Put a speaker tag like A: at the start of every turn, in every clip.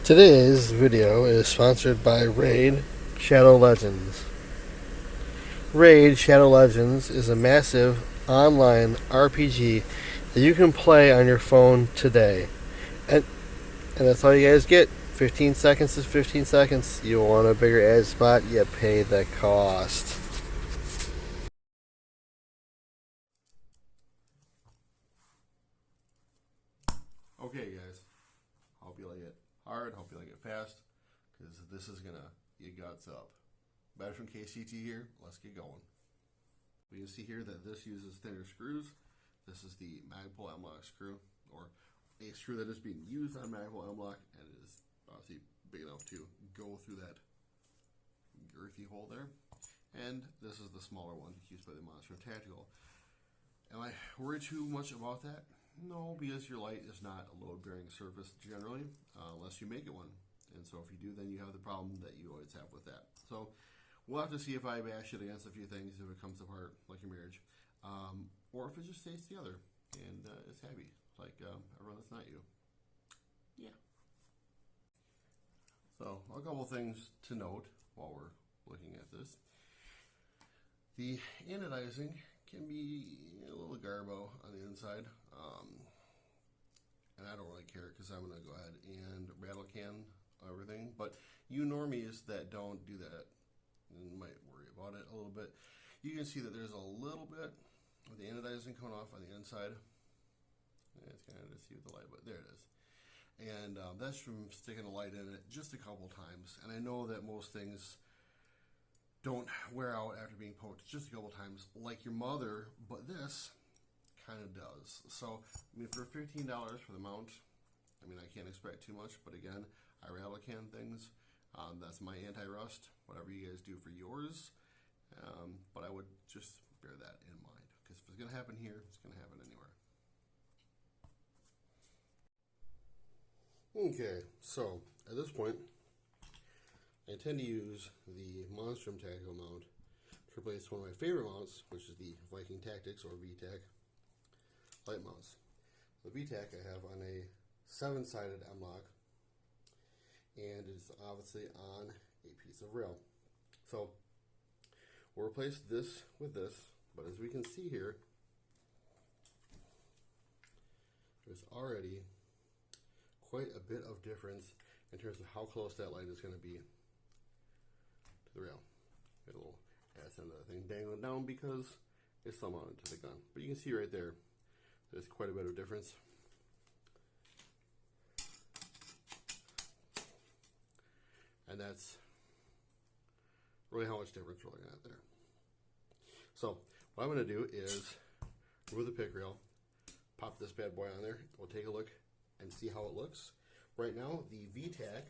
A: Today's video is sponsored by Raid Shadow Legends. Raid Shadow Legends is a massive online RPG that you can play on your phone today. And that's all you guys get. 15 seconds is 15 seconds. You want a bigger ad spot, you pay the cost.
B: Okay, guys. Hope you like it hard. Hope you like it fast, because this is gonna get guts up. Battery from KCT here. Let's get going. We can see here that this uses thinner screws. This is the Magpul Mlok screw, or a screw that is being used on Magpul Mlok, and it is obviously big enough to go through that girthy hole there. And this is the smaller one used by the Monstrum Tactical. Am I worried too much about that? No, because your light is not a load-bearing surface generally, unless you make it one. And so if you do, then you have the problem that you always have with that. So we'll have to see if I bash it against a few things, if it comes apart like your marriage, or if it just stays together and it's heavy, like everyone that's not you. Yeah. So a couple things to note while we're looking at this. The anodizing can be a little garbo on the inside, and I don't really care because I'm going to go ahead and rattle can everything. But you normies that don't do that might worry about it a little bit. You can see that there's a little bit of the anodizing coming off on the inside. It's kind of to see with the light, but there it is. And that's from sticking a light in it just a couple times. And I know that most things don't wear out after being poked just a couple times like your mother, but this kind of does. So, I mean, for $15 for the mount, I mean, I can't expect too much, but again, I rattle can things. That's my anti-rust, whatever you guys do for yours. But I would just bear that in mind, because if it's going to happen here, it's going to happen anywhere. Okay, so at this point, I intend to use the Monstrum Tactical mount to replace one of my favorite mounts, which is the Viking Tactics, or VTAC, light mounts. The VTAC I have on a 7-sided Mlok, and it's obviously on a piece of rail. So we'll replace this with this, but as we can see here, there's already quite a bit of difference in terms of how close that light is going to be to the rail. Got a little ass end of the thing dangling down because it's still mounted to the gun. But you can see right there, there's quite a bit of difference. And that's really how much difference we're looking at there. So what I'm going to do is remove the pick rail, pop this bad boy on there. We'll take a look and see how it looks. Right now, the VTAC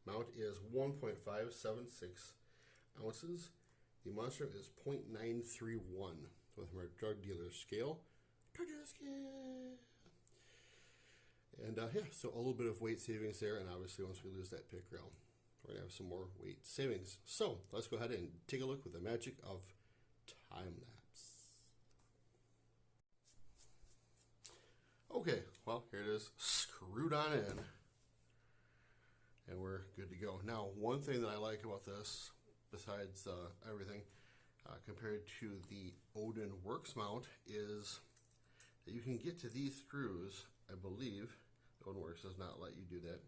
B: mount is 1.576 ounces. The Monstrum is 0.931 with my drug dealer scale. And yeah, so a little bit of weight savings there, and obviously once we lose that pick rail, we're going to have some more weight savings. So let's go ahead and take a look with the magic of time-lapse. Okay, well, here it is, screwed on in, and we're good to go. Now, one thing that I like about this, besides everything, compared to the Odin Works mount, is that you can get to these screws, I believe. The Odin Works does not let you do that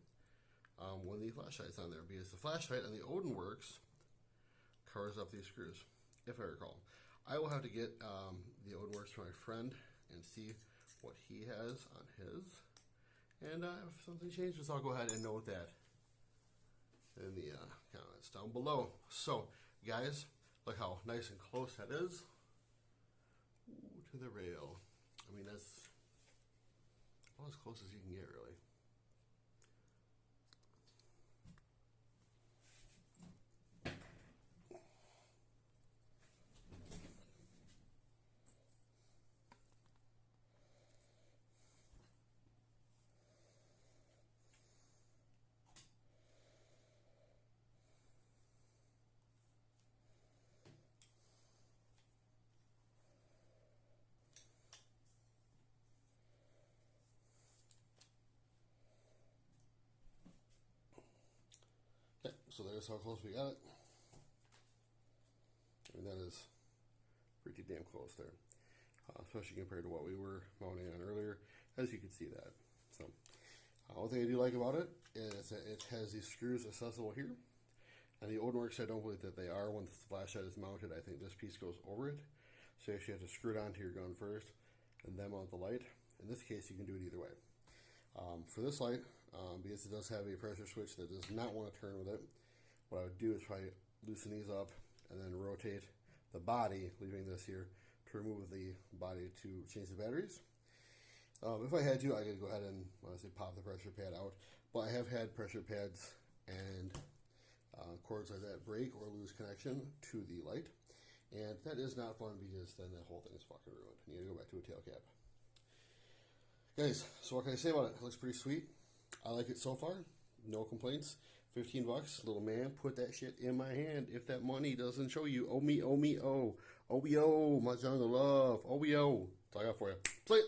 B: when the flashlight's on there, because the flashlight on the Odin Works covers up these screws, if I recall. I will have to get the Odin Works from my friend and see what he has on his, and if something changes, I'll go ahead and note that in the comments down below. So, guys, look how nice and close that is. Ooh, to the rail. I mean, that's well, as close as you can get, really. So there's how close we got it. And that is pretty damn close there, especially compared to what we were mounting on earlier, as you can see that. So one thing I do like about it is that it has these screws accessible here. And the Odinworks, I don't believe that they are. Once the flashlight is mounted, I think this piece goes over it. So you actually have to screw it onto your gun first and then mount the light. In this case, you can do it either way. For this light, because it does have a pressure switch that does not want to turn with it, what I would do is try loosen these up and then rotate the body, leaving this here, to remove the body to change the batteries. If I had to, I could go ahead and honestly pop the pressure pad out, but I have had pressure pads and cords like that break or lose connection to the light, and that is not fun because then that whole thing is fucking ruined. You need to go back to a tail cap. Guys, so what can I say about it? It looks pretty sweet. I like it so far. No complaints. $15, little man. Put that shit in my hand. If that money doesn't show you, oh me, oh me, oh. OBO, my jungle love. OBO. That's all I got for you. Play it.